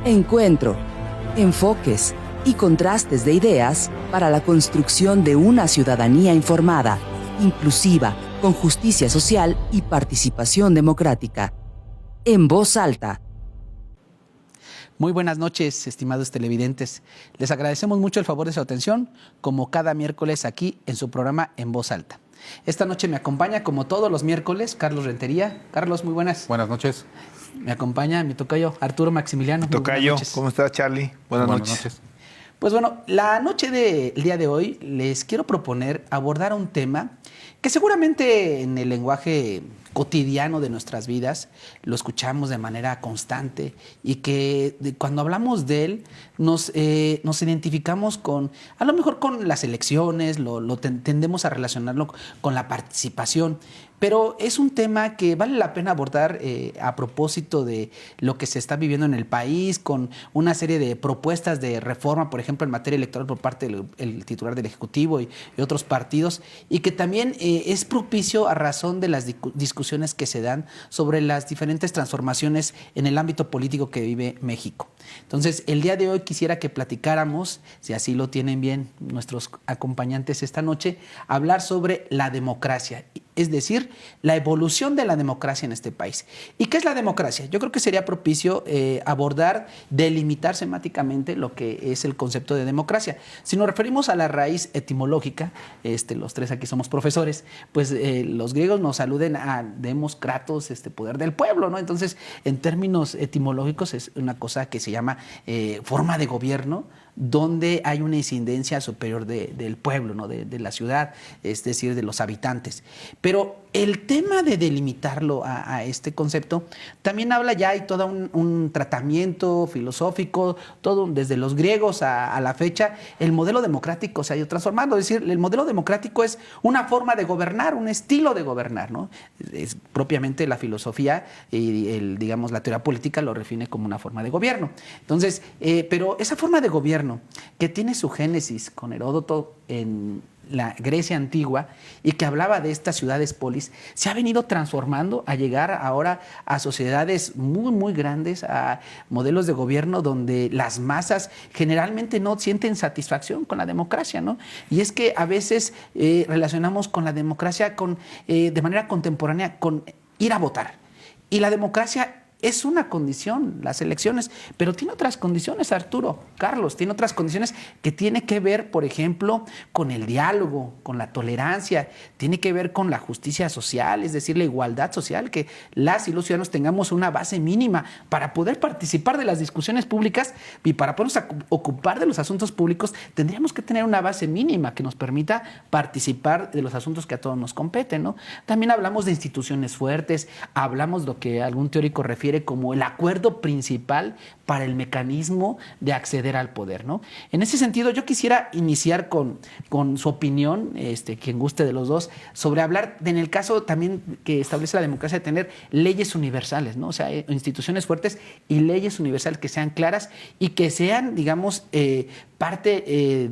Encuentro, enfoques y contrastes de ideas para la construcción de una ciudadanía informada, inclusiva, con justicia social y participación democrática. En voz alta. Muy buenas noches, estimados televidentes. Les agradecemos mucho el favor de su atención, como cada miércoles aquí en su programa En Voz Alta. Esta noche me acompaña, como todos los miércoles, Carlos Rentería. Carlos, muy buenas. Buenas noches. Me acompaña mi tocayo Arturo Maximiliano. Tocayo, ¿cómo estás, Charlie? Buenas noches. Pues bueno, la noche del día de hoy les quiero proponer abordar un tema que seguramente en el lenguaje cotidiano de nuestras vidas lo escuchamos de manera constante y que cuando hablamos de él nos identificamos con, a lo mejor con las elecciones, tendemos a relacionarlo con la participación. Pero es un tema que vale la pena abordar a propósito de lo que se está viviendo en el país, con una serie de propuestas de reforma, por ejemplo, en materia electoral por parte del titular del Ejecutivo y otros partidos, y que también es propicio a razón de las discusiones que se dan sobre las diferentes transformaciones en el ámbito político que vive México. Entonces, el día de hoy quisiera que platicáramos, si así lo tienen bien nuestros acompañantes esta noche, hablar sobre la democracia, es decir, la evolución de la democracia en este país. ¿Y qué es la democracia? Yo creo que sería propicio abordar, delimitar semáticamente lo que es el concepto de democracia. Si nos referimos a la raíz etimológica, los tres aquí somos profesores, pues los griegos nos aluden a demos kratos, poder del pueblo, ¿no? Entonces, en términos etimológicos es una cosa que se llama forma de gobierno, donde hay una incidencia superior del pueblo, ¿no? de la ciudad, es decir, de los habitantes. Pero el tema de delimitarlo a este concepto también habla ya, hay todo un tratamiento filosófico, todo desde los griegos a la fecha, el modelo democrático se ha ido transformando. Es decir, el modelo democrático es una forma de gobernar, un estilo de gobernar, ¿no? Es propiamente la filosofía y digamos, la teoría política lo define como una forma de gobierno. Entonces, pero esa forma de gobierno que tiene su génesis con Heródoto en la Grecia antigua y que hablaba de estas ciudades polis, se ha venido transformando a llegar ahora a sociedades muy, muy grandes, a modelos de gobierno donde las masas generalmente no sienten satisfacción con la democracia, ¿no? Y es que a veces relacionamos con la democracia de manera contemporánea con ir a votar. Y la democracia es una condición, las elecciones, pero tiene otras condiciones, Arturo, Carlos, tiene otras condiciones que tiene que ver, por ejemplo, con el diálogo, con la tolerancia, tiene que ver con la justicia social, es decir, la igualdad social, que las y los ciudadanos tengamos una base mínima para poder participar de las discusiones públicas y para podernos ocupar de los asuntos públicos, tendríamos que tener una base mínima que nos permita participar de los asuntos que a todos nos competen, ¿no? También hablamos de instituciones fuertes, hablamos de lo que algún teórico refiere como el acuerdo principal para el mecanismo de acceder al poder, ¿no? En ese sentido, yo quisiera iniciar con su opinión, quien guste de los dos, sobre hablar, en el caso también que establece la democracia, de tener leyes universales, ¿no? O sea, instituciones fuertes y leyes universales que sean claras y que sean, digamos, parte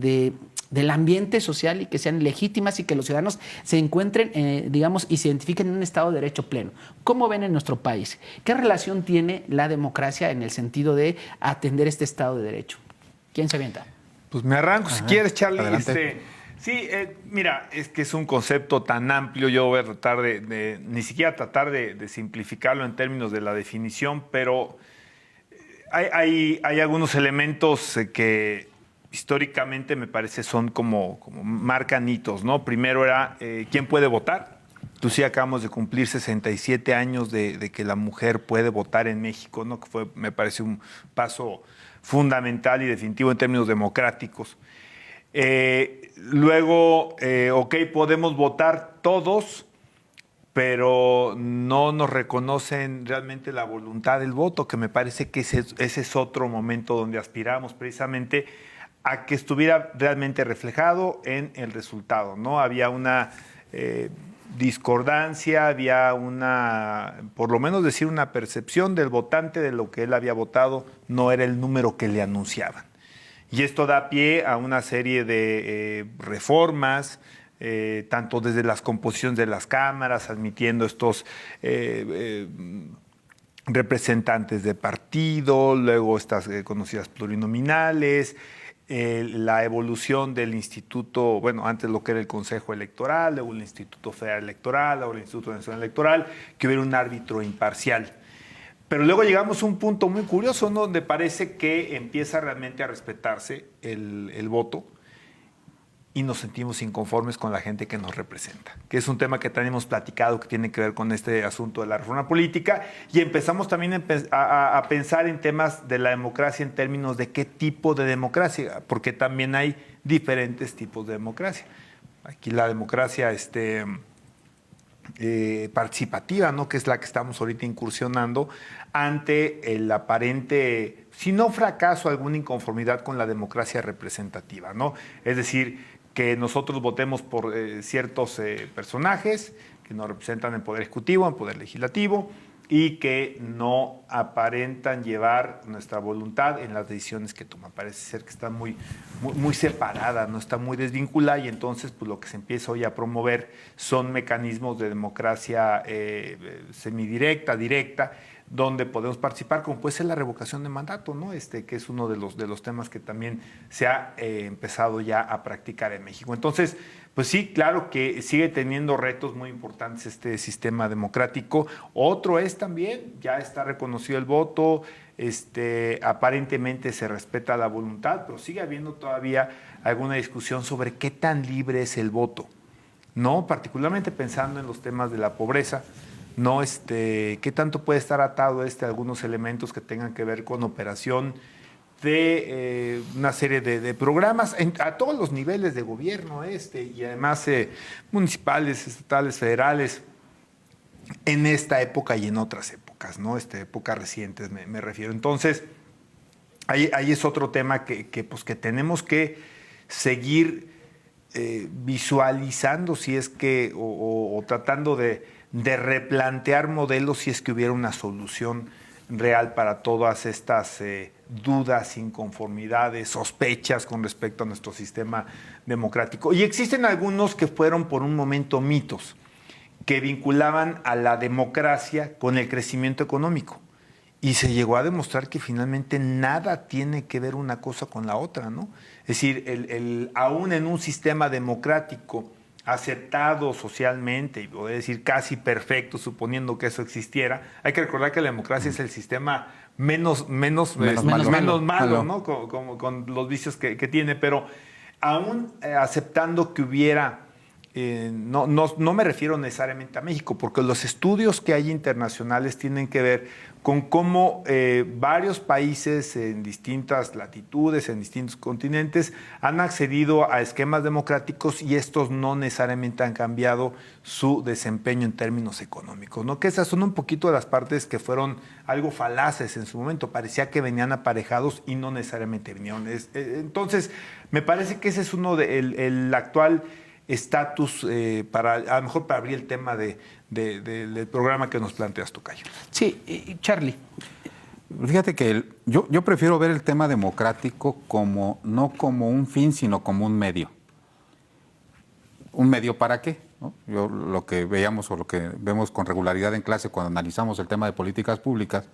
del ambiente social y que sean legítimas y que los ciudadanos se encuentren, digamos, y se identifiquen en un Estado de Derecho pleno. ¿Cómo ven en nuestro país? ¿Qué relación tiene la democracia en el sentido de atender este Estado de Derecho? ¿Quién se avienta? Pues me arranco si quieres, Charlie. Sí, Mira, es que es un concepto tan amplio, yo voy a tratar ni siquiera tratar de simplificarlo en términos de la definición, pero hay algunos elementos que históricamente me parece son como marcan hitos, ¿no? Primero era ¿quién puede votar? Tú sí, acabamos de cumplir 67 años de que la mujer puede votar en México, ¿no? Que fue, me parece, un paso fundamental y definitivo en términos democráticos. Luego, podemos votar todos, pero no nos reconocen realmente la voluntad del voto, que me parece que ese es otro momento donde aspiramos precisamente a que estuviera realmente reflejado en el resultado, ¿no? Había una discordancia, había por lo menos decir, una percepción del votante de lo que él había votado, no era el número que le anunciaban. Y esto da pie a una serie de reformas, tanto desde las composiciones de las cámaras, admitiendo estos representantes de partido, luego estas conocidas plurinominales, la evolución del instituto, bueno, antes lo que era el Consejo Electoral, luego el Instituto Federal Electoral, ahora el Instituto Nacional Electoral, que hubiera un árbitro imparcial. Pero luego llegamos a un punto muy curioso, ¿no? Donde parece que empieza realmente a respetarse el voto y nos sentimos inconformes con la gente que nos representa, que es un tema que también hemos platicado que tiene que ver con este asunto de la reforma política, y empezamos también a pensar en temas de la democracia en términos de qué tipo de democracia, porque también hay diferentes tipos de democracia. Aquí la democracia participativa, ¿no? Que es la que estamos ahorita incursionando ante el aparente, si no fracaso, alguna inconformidad con la democracia representativa, ¿no? Es decir, que nosotros votemos por ciertos personajes que nos representan en poder ejecutivo, en poder legislativo, y que no aparentan llevar nuestra voluntad en las decisiones que toman. Parece ser que está muy separada, no está muy desvinculada, y entonces pues, lo que se empieza hoy a promover son mecanismos de democracia semidirecta, directa, donde podemos participar, como puede ser la revocación de mandato, ¿no? Que es uno de los temas que también se ha empezado ya a practicar en México. Entonces, pues sí, claro que sigue teniendo retos muy importantes este sistema democrático. Otro es también, ya está reconocido el voto, aparentemente se respeta la voluntad, pero sigue habiendo todavía alguna discusión sobre qué tan libre es el voto, ¿no? Particularmente pensando en los temas de la pobreza, ¿no? ¿Qué tanto puede estar atado a algunos elementos que tengan que ver con operación de una serie de programas a todos los niveles de gobierno, y además municipales, estatales, federales, en esta época y en otras épocas, ¿no? Épocas recientes me refiero. Entonces, ahí es otro tema que tenemos que seguir visualizando, si es que, o tratando de replantear modelos si es que hubiera una solución real para todas estas dudas, inconformidades, sospechas con respecto a nuestro sistema democrático. Y existen algunos que fueron por un momento mitos, que vinculaban a la democracia con el crecimiento económico. Y se llegó a demostrar que finalmente nada tiene que ver una cosa con la otra, ¿no? Es decir, aún en un sistema democrático aceptado socialmente, y voy a decir casi perfecto, suponiendo que eso existiera, hay que recordar que la democracia es el sistema menos malo, ¿no? Con los vicios que tiene, pero aún aceptando que hubiera, no me refiero necesariamente a México, porque los estudios que hay internacionales tienen que ver con cómo varios países en distintas latitudes, en distintos continentes, han accedido a esquemas democráticos y estos no necesariamente han cambiado su desempeño en términos económicos, ¿no? Que esas son un poquito de las partes que fueron algo falaces en su momento. Parecía que venían aparejados y no necesariamente vinieron. Entonces, me parece que ese es uno el actual estatus, a lo mejor para abrir el tema del programa que nos planteas, tocayo. Sí, Charlie. Fíjate que yo prefiero ver el tema democrático no como un fin, sino como un medio. ¿Un medio para qué? ¿No? Yo lo que veíamos o lo que vemos con regularidad en clase cuando analizamos el tema de políticas públicas,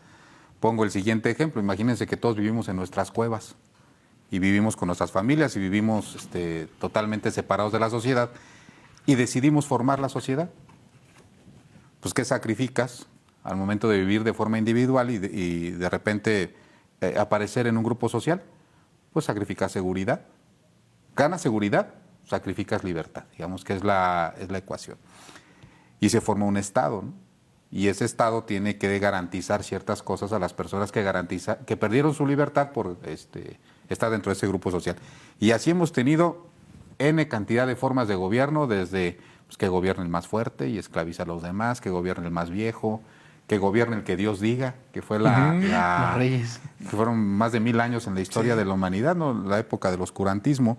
pongo el siguiente ejemplo. Imagínense que todos vivimos en nuestras cuevas y vivimos con nuestras familias y vivimos totalmente separados de la sociedad y decidimos formar la sociedad. Pues, ¿qué sacrificas al momento de vivir de forma individual y de repente aparecer en un grupo social? Pues sacrificas seguridad. Ganas seguridad, sacrificas libertad, digamos que es la ecuación. Y se forma un Estado, ¿no? Y ese Estado tiene que garantizar ciertas cosas a las personas que perdieron su libertad por estar dentro de ese grupo social. Y así hemos tenido N cantidad de formas de gobierno, desde que gobierne el más fuerte y esclaviza a los demás, que gobierne el más viejo, que gobierne el que Dios diga, que fue los reyes, que fueron más de 1000 años en la historia de la humanidad, ¿no? La época del oscurantismo.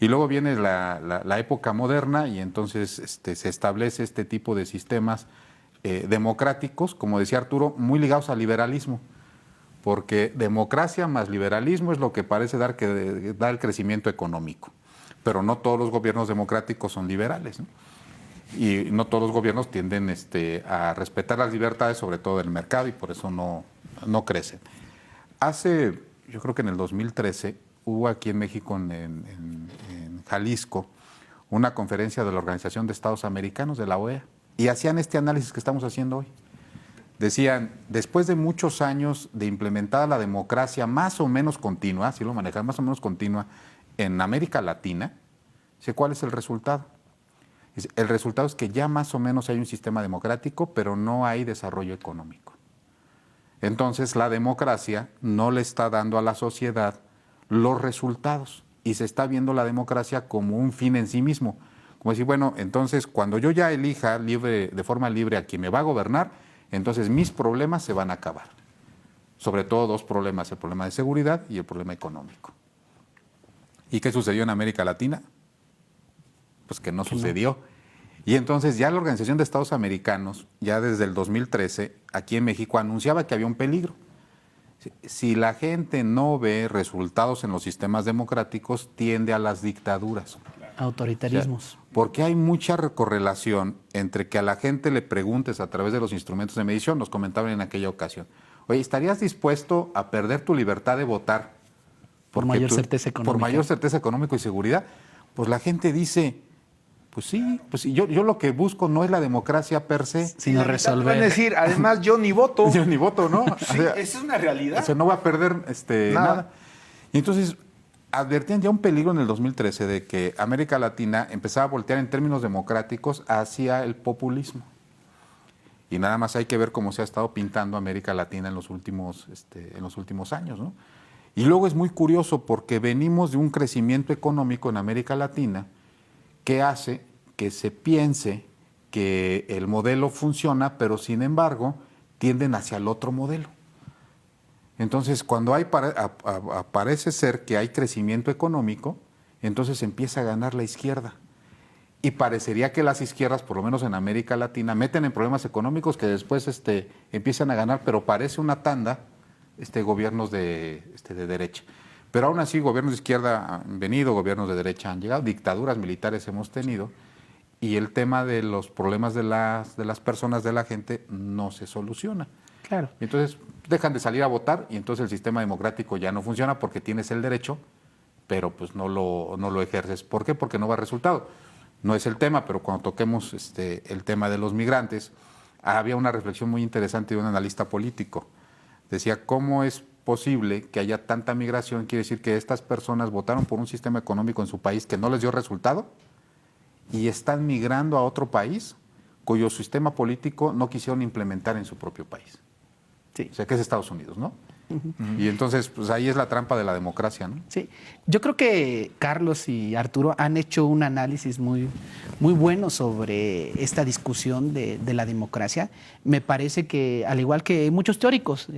Y luego viene la época moderna y entonces se establece este tipo de sistemas democráticos, como decía Arturo, muy ligados al liberalismo, porque democracia más liberalismo es lo que parece dar el crecimiento económico, pero no todos los gobiernos democráticos son liberales, ¿no? Y no todos los gobiernos tienden a respetar las libertades, sobre todo del mercado, y por eso no crecen. Yo creo que en el 2013, hubo aquí en México, en Jalisco, una conferencia de la Organización de Estados Americanos, de la OEA, y hacían este análisis que estamos haciendo hoy. Decían, después de muchos años de implementada la democracia más o menos continua, así lo manejan, más o menos continua, en América Latina, ¿cuál es el resultado? El resultado es que ya más o menos hay un sistema democrático, pero no hay desarrollo económico. Entonces, la democracia no le está dando a la sociedad los resultados y se está viendo la democracia como un fin en sí mismo. Como decir, bueno, entonces cuando yo ya elija de forma libre a quien me va a gobernar, entonces mis problemas se van a acabar. Sobre todo dos problemas, el problema de seguridad y el problema económico. ¿Y qué sucedió en América Latina? Pues que no sucedió. Y entonces ya la Organización de Estados Americanos, ya desde el 2013, aquí en México, anunciaba que había un peligro. Si la gente no ve resultados en los sistemas democráticos, tiende a las dictaduras. Autoritarismos. O sea, porque hay mucha correlación entre que a la gente le preguntes a través de los instrumentos de medición, nos comentaban en aquella ocasión, oye, ¿estarías dispuesto a perder tu libertad de votar? Por mayor certeza económica. Por mayor certeza económica y seguridad. Pues la gente dice, pues sí, yo lo que busco no es la democracia per se. Sino resolver. Es decir, además yo ni voto. Yo ni voto, ¿no? Sí, esa es una realidad. O sea, no va a perder nada. Y entonces advertían ya un peligro en el 2013 de que América Latina empezaba a voltear en términos democráticos hacia el populismo. Y nada más hay que ver cómo se ha estado pintando América Latina en los últimos años, ¿no? Y luego es muy curioso porque venimos de un crecimiento económico en América Latina que hace que se piense que el modelo funciona, pero sin embargo tienden hacia el otro modelo. Entonces, cuando parece ser que hay crecimiento económico, entonces empieza a ganar la izquierda. Y parecería que las izquierdas, por lo menos en América Latina, meten en problemas económicos que después empiezan a ganar, pero parece una tanda gobiernos de derecha. Pero aún así, gobiernos de izquierda han venido, gobiernos de derecha han llegado, dictaduras militares hemos tenido, y el tema de los problemas de las personas, de la gente, no se soluciona. Claro. Y entonces dejan de salir a votar y entonces el sistema democrático ya no funciona porque tienes el derecho, pero pues no lo ejerces. ¿Por qué? Porque no va a resultado. No es el tema, pero cuando toquemos el tema de los migrantes, había una reflexión muy interesante de un analista político. Decía, ¿cómo es posible que haya tanta migración? Quiere decir que estas personas votaron por un sistema económico en su país que no les dio resultado y están migrando a otro país cuyo sistema político no quisieron implementar en su propio país. Sí. O sea, que es Estados Unidos, ¿no? Y entonces, pues ahí es la trampa de la democracia, ¿no? Sí, yo creo que Carlos y Arturo han hecho un análisis muy, muy bueno sobre esta discusión de la democracia. Me parece que, al igual que muchos teóricos,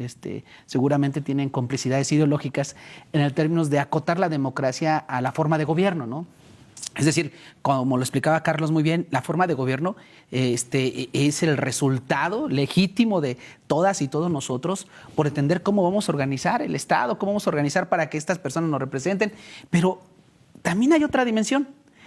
seguramente tienen complicidades ideológicas en el términos de acotar la democracia a la forma de gobierno, ¿no? Es decir, como lo explicaba Carlos muy bien, la forma de gobierno es el resultado legítimo de todas y todos nosotros por entender cómo vamos a organizar el Estado, cómo vamos a organizar para que estas personas nos representen. Pero también hay otra dimensión,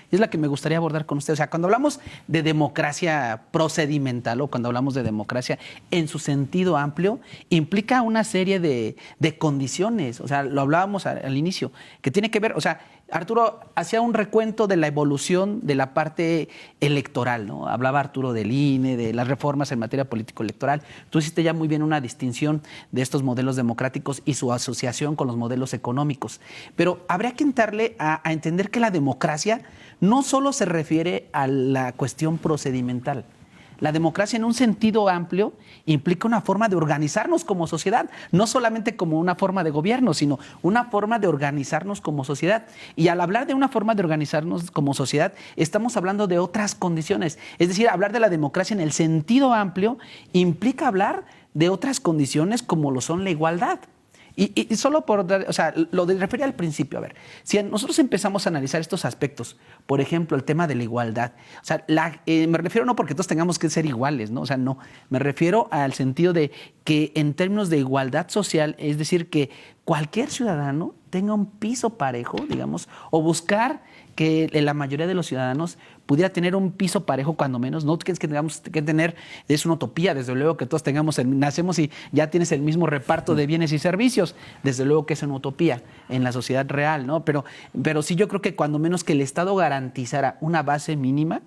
y es la que me gustaría abordar con ustedes. O sea, cuando hablamos de democracia procedimental o cuando hablamos de democracia en su sentido amplio, implica una serie de condiciones. O sea, lo hablábamos al inicio, que tiene que ver, o sea, Arturo hacía un recuento de la evolución de la parte electoral, ¿no? Hablaba Arturo del INE, de las reformas en materia político-electoral. Tú hiciste ya muy bien una distinción de estos modelos democráticos y su asociación con los modelos económicos. Pero habría que entrarle a entender que la democracia no solo se refiere a la cuestión procedimental. La democracia en un sentido amplio implica una forma de organizarnos como sociedad, no solamente como una forma de gobierno, sino una forma de organizarnos como sociedad. Y al hablar de una forma de organizarnos como sociedad, estamos hablando de otras condiciones. Es decir, hablar de la democracia en el sentido amplio implica hablar de otras condiciones como lo son la igualdad. Y solo por dar, o sea, lo refería al principio, a ver, si nosotros empezamos a analizar estos aspectos, por ejemplo, el tema de la igualdad, o sea, me refiero no porque todos tengamos que ser iguales, ¿no? O sea, no, me refiero al sentido de que en términos de igualdad social, es decir, que cualquier ciudadano tenga un piso parejo, digamos, o buscar que la mayoría de los ciudadanos pudiera tener un piso parejo cuando menos. No que tengamos que tener, es una utopía, desde luego que todos nacemos y ya tienes el mismo reparto de bienes y servicios. Desde luego que es una utopía en la sociedad real, ¿no? Pero sí, yo creo que cuando menos que el Estado garantizara una base mínima.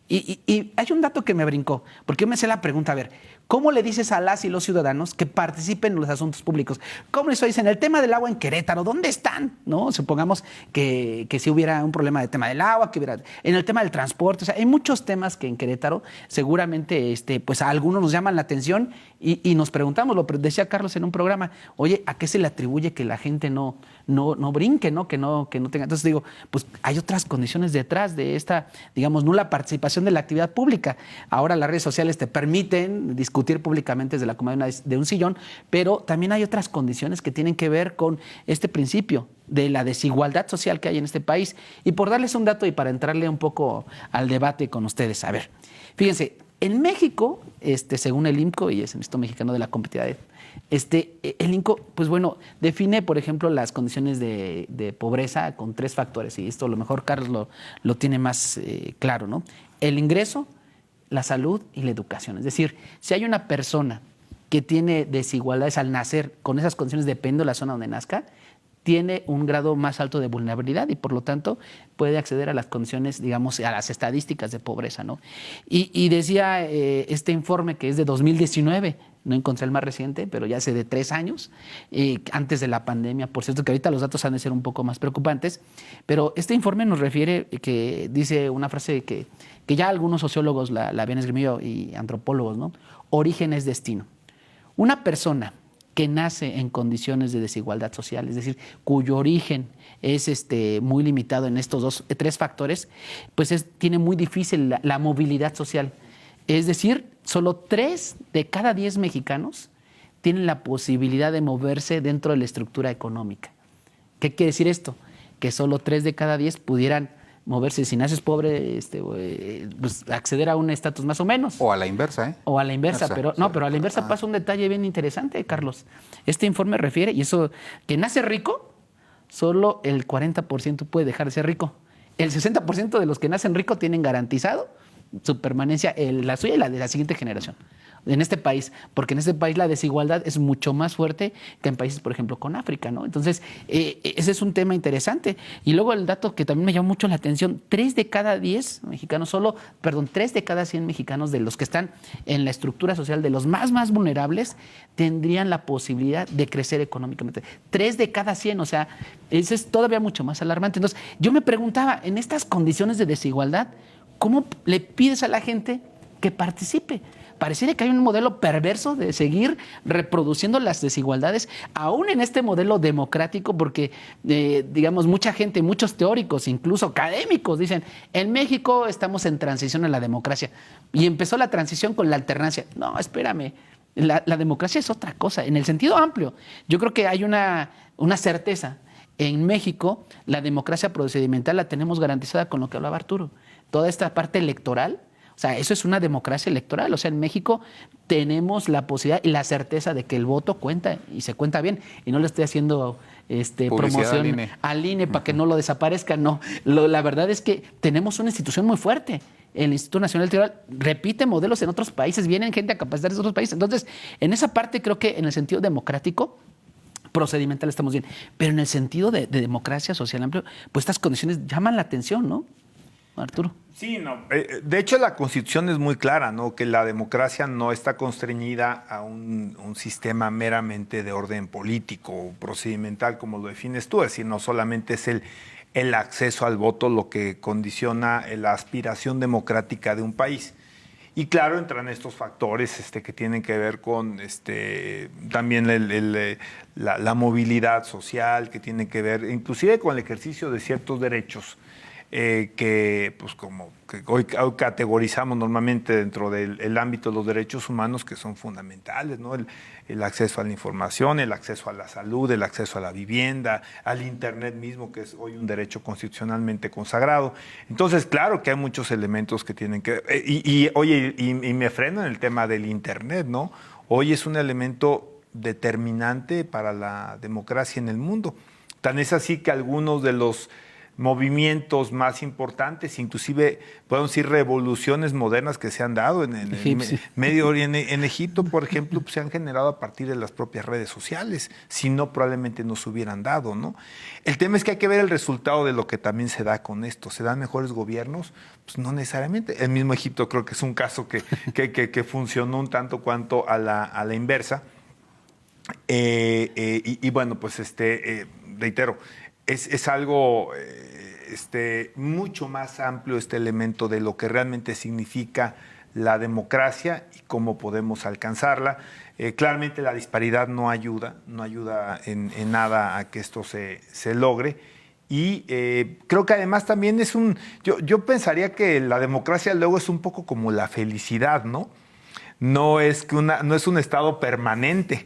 Y hay un dato que me brincó, porque yo me hacía la pregunta, a ver, ¿cómo le dices a las y los ciudadanos que participen en los asuntos públicos? ¿Cómo les dicen el tema del agua en Querétaro? ¿Dónde están? ¿No? Supongamos que si hubiera un problema del tema del agua, que hubiera en el tema del transporte. O sea, hay muchos temas que en Querétaro seguramente pues a algunos nos llaman la atención y nos preguntamos, lo decía Carlos en un programa, oye, ¿a qué se le atribuye que la gente no brinque, ¿no? Que no tenga? Entonces digo, pues hay otras condiciones detrás de esta, digamos, nula participación de la actividad pública. Ahora las redes sociales te permiten discutir públicamente desde la comodidad de un sillón, pero también hay otras condiciones que tienen que ver con este principio de la desigualdad social que hay en este país. Y por darles un dato y para entrarle un poco al debate con ustedes, a ver, fíjense, en México, según el INCO, y es el Instituto Mexicano de la Competitividad, el INCO, pues bueno, define, por ejemplo, las condiciones de pobreza con 3 factores, y esto a lo mejor Carlos lo tiene más claro, ¿no? El ingreso, la salud y la educación. Es decir, si hay una persona que tiene desigualdades al nacer con esas condiciones, dependiendo de la zona donde nazca, tiene un grado más alto de vulnerabilidad y por lo tanto puede acceder a las condiciones, digamos, a las estadísticas de pobreza, ¿no? Y decía este informe que es de 2019, no encontré el más reciente, pero ya hace de 3 años, antes de la pandemia, por cierto que ahorita los datos han de ser un poco más preocupantes, pero este informe nos refiere, que dice una frase que ya algunos sociólogos la habían esgrimido y antropólogos, ¿no? Origen es destino. Una persona que nace en condiciones de desigualdad social, es decir, cuyo origen es muy limitado en estos 3 factores, pues tiene muy difícil la movilidad social. Es decir, solo 3 de cada 10 mexicanos tienen la posibilidad de moverse dentro de la estructura económica. ¿Qué quiere decir esto? Que solo 3 de cada 10 pudieran moverse, si naces pobre, pues acceder a un estatus más o menos. O a la inversa, ¿eh? O a la inversa, pero a la inversa pasa un detalle bien interesante, Carlos. Este informe refiere, y eso, que nace rico, solo el 40% puede dejar de ser rico. El 60% de los que nacen rico tienen garantizado su permanencia, la suya y la de la siguiente generación. En este país, porque en este país la desigualdad es mucho más fuerte que en países, por ejemplo, con África, ¿no? Entonces, ese es un tema interesante. Y luego el dato que también me llamó mucho la atención, 3 de cada 10 mexicanos, 3 de cada 100 mexicanos de los que están en la estructura social, de los más vulnerables, tendrían la posibilidad de crecer económicamente. 3 de cada 100, o sea, eso es todavía mucho más alarmante. Entonces, yo me preguntaba, en estas condiciones de desigualdad, ¿cómo le pides a la gente que participe? Pareciera que hay un modelo perverso de seguir reproduciendo las desigualdades, aún en este modelo democrático, porque, digamos, mucha gente, muchos teóricos, incluso académicos, dicen, en México estamos en transición a la democracia. Y empezó la transición con la alternancia. No, espérame, la democracia es otra cosa, en el sentido amplio. Yo creo que hay una certeza. En México, la democracia procedimental la tenemos garantizada con lo que hablaba Arturo. Toda esta parte electoral, o sea, eso es una democracia electoral. O sea, en México tenemos la posibilidad y la certeza de que el voto cuenta y se cuenta bien. Y no le estoy haciendo promoción al INE para que no lo desaparezca. No, la verdad es que tenemos una institución muy fuerte. El Instituto Nacional Electoral repite modelos en otros países, vienen gente a capacitar de otros países. Entonces, en esa parte creo que en el sentido democrático, procedimental estamos bien. Pero en el sentido de democracia social amplio, pues estas condiciones llaman la atención, ¿no, Arturo? Sí, no. De hecho, la Constitución es muy clara, ¿no? Que la democracia no está constreñida a un sistema meramente de orden político o procedimental, como lo defines tú. Es decir, no solamente es el acceso al voto lo que condiciona la aspiración democrática de un país. Y claro, entran estos factores que tienen que ver con también la movilidad social, que tienen que ver inclusive con el ejercicio de ciertos derechos que pues como que hoy categorizamos normalmente dentro del ámbito de los derechos humanos, que son fundamentales, ¿no? El acceso a la información, el acceso a la salud, el acceso a la vivienda, al Internet mismo, que es hoy un derecho constitucionalmente consagrado. Entonces, claro que hay muchos elementos que tienen que... Y me freno en el tema del Internet, ¿no? Hoy es un elemento determinante para la democracia en el mundo. Tan es así que algunos de los movimientos más importantes, inclusive podemos decir revoluciones modernas que se han dado en el Medio Oriente, en Egipto, por ejemplo, pues, se han generado a partir de las propias redes sociales, si no probablemente no se hubieran dado, ¿no? El tema es que hay que ver el resultado de lo que también se da con esto. ¿Se dan mejores gobiernos? Pues no necesariamente. El mismo Egipto creo que es un caso que funcionó un tanto cuanto a la inversa. Y bueno, pues reitero, es algo mucho más amplio este elemento de lo que realmente significa la democracia y cómo podemos alcanzarla. Claramente la disparidad no ayuda en nada a que esto se logre. Y creo que además también yo pensaría que la democracia luego es un poco como la felicidad, ¿no? No es un estado permanente.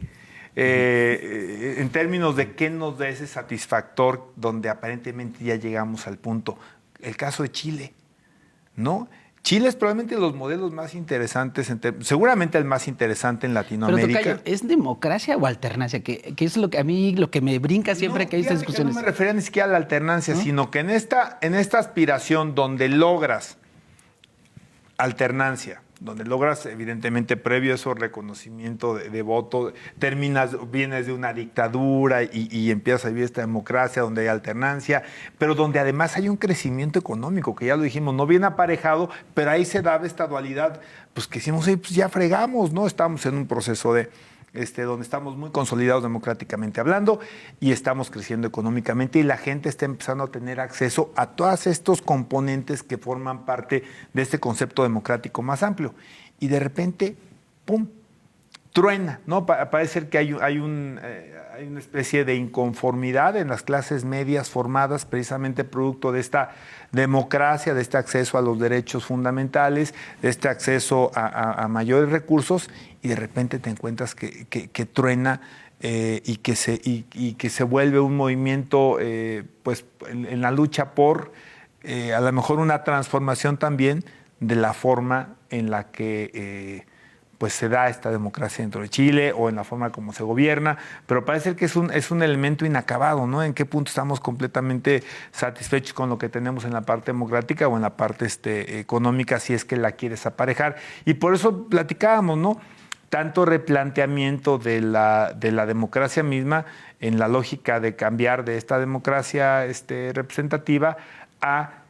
En términos de qué nos da ese satisfactor donde aparentemente ya llegamos al punto. El caso de Chile, ¿no? Chile es probablemente de los modelos más interesantes, seguramente el más interesante en Latinoamérica. Pero Tocayo, ¿es democracia o alternancia? Que es lo que a mí lo que me brinca siempre que hay estas discusiones. No me refería ni siquiera a la alternancia, ¿no? Sino que en esta aspiración donde logras alternancia, donde logras evidentemente previo a eso reconocimiento de voto, vienes de una dictadura y empiezas a vivir esta democracia donde hay alternancia, pero donde además hay un crecimiento económico, que ya lo dijimos, no bien aparejado, pero ahí se daba esta dualidad, pues que decimos, pues ya fregamos, ¿no? Estamos en un proceso donde estamos muy consolidados democráticamente hablando y estamos creciendo económicamente y la gente está empezando a tener acceso a todos estos componentes que forman parte de este concepto democrático más amplio. Y de repente, ¡pum!, truena, ¿no? Parece ser que hay una especie de inconformidad en las clases medias formadas precisamente producto de esta democracia, de este acceso a los derechos fundamentales, de este acceso a mayores recursos, y de repente te encuentras que truena y que se vuelve un movimiento pues en la lucha por a lo mejor una transformación también de la forma en la que pues se da esta democracia dentro de Chile o en la forma como se gobierna, pero parece que es un elemento inacabado, ¿no? ¿En qué punto estamos completamente satisfechos con lo que tenemos en la parte democrática o en la parte económica, si es que la quieres aparejar? Y por eso platicábamos, ¿no? Tanto replanteamiento de la democracia misma en la lógica de cambiar de esta democracia representativa a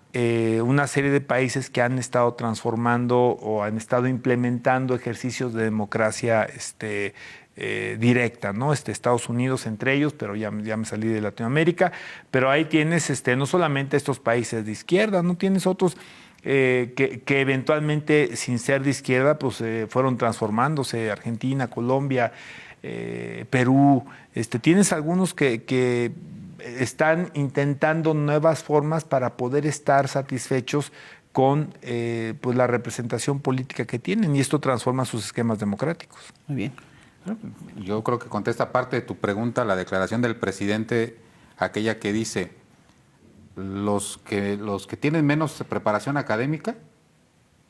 una serie de países que han estado transformando o han estado implementando ejercicios de democracia directa, ¿no? Estados Unidos entre ellos, pero ya me salí de Latinoamérica, pero ahí tienes no solamente estos países de izquierda, no tienes otros que eventualmente sin ser de izquierda pues fueron transformándose, Argentina, Colombia, Perú, tienes algunos que están intentando nuevas formas para poder estar satisfechos con pues la representación política que tienen, y esto transforma sus esquemas democráticos. Muy bien. Yo creo que contesta parte de tu pregunta la declaración del presidente, aquella que dice los que tienen menos preparación académica,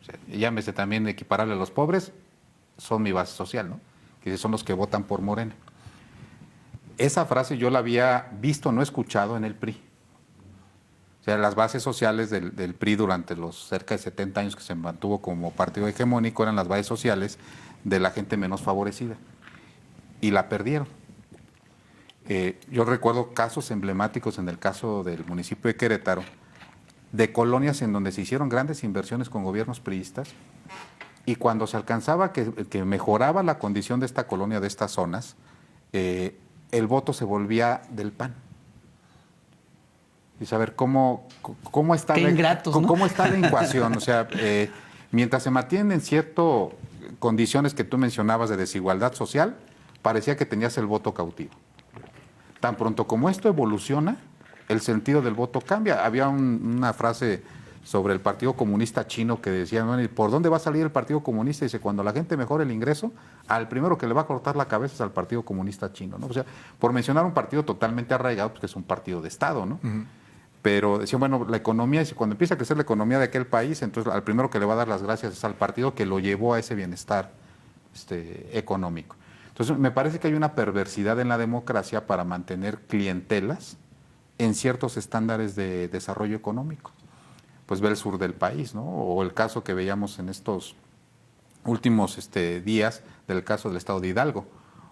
o sea, llámese también equiparable a los pobres, son mi base social, ¿no? Que son los que votan por Morena. Esa frase yo la había visto, no escuchado en el PRI. O sea, las bases sociales del PRI durante los cerca de 70 años que se mantuvo como partido hegemónico eran las bases sociales de la gente menos favorecida. Y la perdieron. Yo recuerdo casos emblemáticos en el caso del municipio de Querétaro, de colonias en donde se hicieron grandes inversiones con gobiernos priistas, y cuando se alcanzaba que mejoraba la condición de esta colonia, de estas zonas, el voto se volvía del PAN. Y saber cómo está, cómo está la ecuación. O sea, mientras se mantienen en ciertas condiciones que tú mencionabas de desigualdad social, parecía que tenías el voto cautivo. Tan pronto como esto evoluciona, el sentido del voto cambia. Había una frase sobre el Partido Comunista Chino que decía, bueno, ¿por dónde va a salir el Partido Comunista? Y dice, cuando la gente mejore el ingreso, al primero que le va a cortar la cabeza es al Partido Comunista Chino, ¿no? O sea, por mencionar un partido totalmente arraigado, pues que es un partido de Estado, ¿no? Uh-huh. Pero decía, bueno, la economía, cuando empieza a crecer la economía de aquel país, entonces al primero que le va a dar las gracias es al partido que lo llevó a ese bienestar económico. Entonces, me parece que hay una perversidad en la democracia para mantener clientelas en ciertos estándares de desarrollo económico. Pues ve el sur del país, ¿no? O el caso que veíamos en estos últimos días del caso del estado de Hidalgo,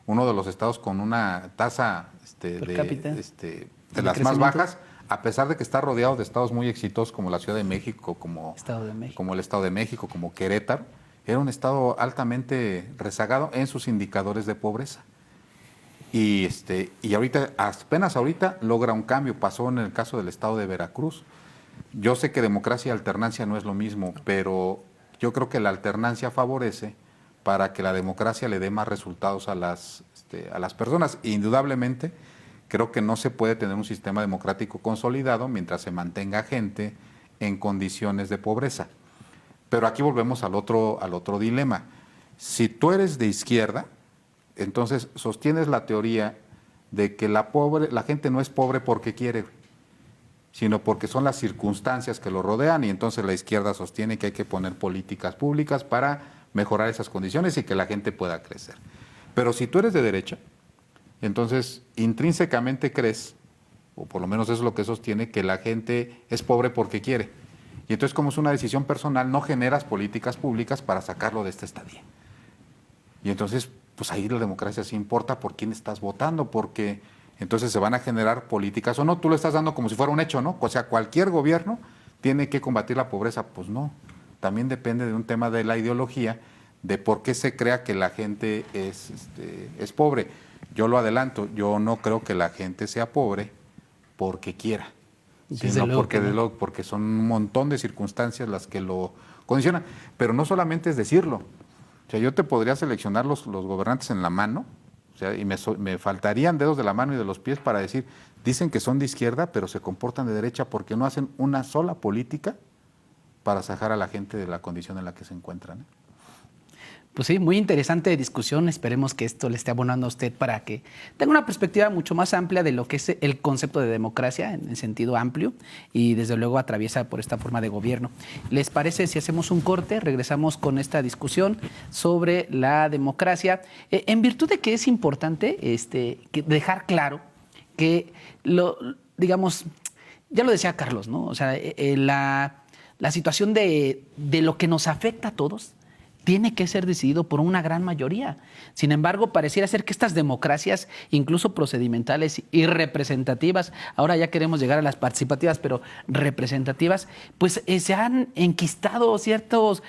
uno de los estados con una tasa de las más bajas, a pesar de que está rodeado de estados muy exitosos como la Ciudad de México, como el Estado de México, como Querétaro, era un estado altamente rezagado en sus indicadores de pobreza. Y ahorita, apenas ahorita logra un cambio. Pasó en el caso del estado de Veracruz. Yo sé que democracia y alternancia no es lo mismo, pero yo creo que la alternancia favorece para que la democracia le dé más resultados a las personas. Indudablemente, creo que no se puede tener un sistema democrático consolidado mientras se mantenga gente en condiciones de pobreza. Pero aquí volvemos al otro dilema. Si tú eres de izquierda, entonces sostienes la teoría de que la gente no es pobre porque quiere, sino porque son las circunstancias que lo rodean, y entonces la izquierda sostiene que hay que poner políticas públicas para mejorar esas condiciones y que la gente pueda crecer. Pero si tú eres de derecha, entonces intrínsecamente crees, o por lo menos eso es lo que sostiene, que la gente es pobre porque quiere. Y entonces, como es una decisión personal, no generas políticas públicas para sacarlo de esta estadía. Y entonces, pues ahí la democracia sí importa por quién estás votando, porque entonces se van a generar políticas o no. Tú lo estás dando como si fuera un hecho, ¿no? O sea, cualquier gobierno tiene que combatir la pobreza. Pues no. También depende de un tema de la ideología, de por qué se crea que la gente es pobre. Yo lo adelanto, yo no creo que la gente sea pobre porque quiera, sino porque son un montón de circunstancias las que lo condicionan. Pero no solamente es decirlo. O sea, yo te podría seleccionar los gobernantes en la mano, o sea, y me faltarían dedos de la mano y de los pies para decir, dicen que son de izquierda, pero se comportan de derecha porque no hacen una sola política para sacar a la gente de la condición en la que se encuentran, ¿eh? Pues sí, muy interesante discusión. Esperemos que esto le esté abonando a usted para que tenga una perspectiva mucho más amplia de lo que es el concepto de democracia en el sentido amplio, y desde luego atraviesa por esta forma de gobierno. ¿Les parece si hacemos un corte? Regresamos con esta discusión sobre la democracia, en virtud de que es importante dejar claro que, digamos, ya lo decía Carlos, ¿no? O sea, la situación de lo que nos afecta a todos tiene que ser decidido por una gran mayoría. Sin embargo, pareciera ser que estas democracias, incluso procedimentales y representativas, ahora ya queremos llegar a las participativas, pero representativas, pues se han enquistado ciertos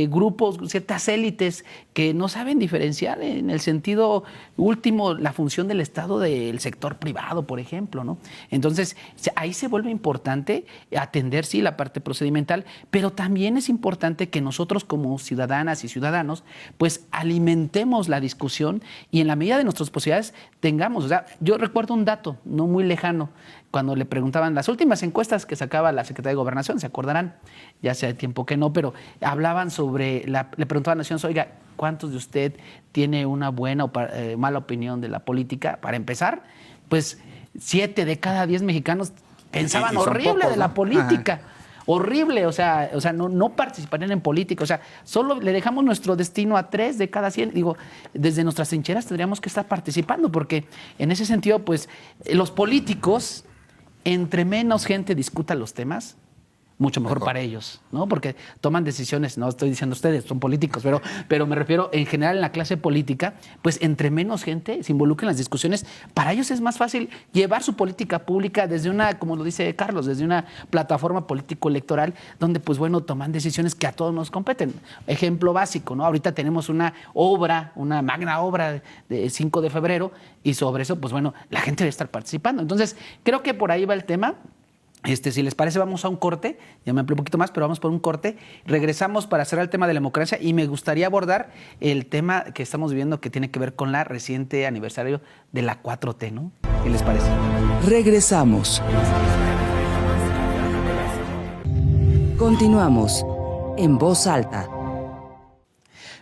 grupos, ciertas élites que no saben diferenciar en el sentido último la función del Estado del sector privado, por ejemplo, ¿no? Entonces, ahí se vuelve importante atender, sí, la parte procedimental, pero también es importante que nosotros como ciudadanas y ciudadanos, pues alimentemos la discusión y en la medida de nuestras posibilidades tengamos. O sea, yo recuerdo un dato no muy lejano, cuando le preguntaban las últimas encuestas que sacaba la Secretaría de Gobernación, se acordarán, ya hace tiempo que no, pero hablaban sobre, le preguntaban a la nación, oiga, ¿cuántos de usted tiene una buena o mala opinión de la política? Para empezar, pues 7 de cada 10 mexicanos pensaban horrible pocos, de la política. Ajá. Horrible, o sea, no participarían en política, o sea, solo le dejamos nuestro destino a 3 de cada 100. Digo, desde nuestras trincheras tendríamos que estar participando, porque en ese sentido, pues, los políticos, entre menos gente discuta los temas, mucho mejor para ellos, ¿no? Porque toman decisiones, no estoy diciendo ustedes, son políticos, pero me refiero en general en la clase política, pues entre menos gente se involucra en las discusiones, para ellos es más fácil llevar su política pública desde una, como lo dice Carlos, desde una plataforma político-electoral, donde pues bueno, toman decisiones que a todos nos competen. Ejemplo básico, ¿no? Ahorita tenemos una magna obra de 5 de febrero, y sobre eso, pues bueno, la gente debe estar participando. Entonces, creo que por ahí va el tema. Si les parece, vamos a un corte. Ya me amplié un poquito más, pero vamos por un corte. Regresamos para cerrar el tema de la democracia y me gustaría abordar el tema que estamos viviendo que tiene que ver con la reciente aniversario de la 4T, ¿no? ¿Qué les parece? Regresamos. Continuamos en Voz Alta.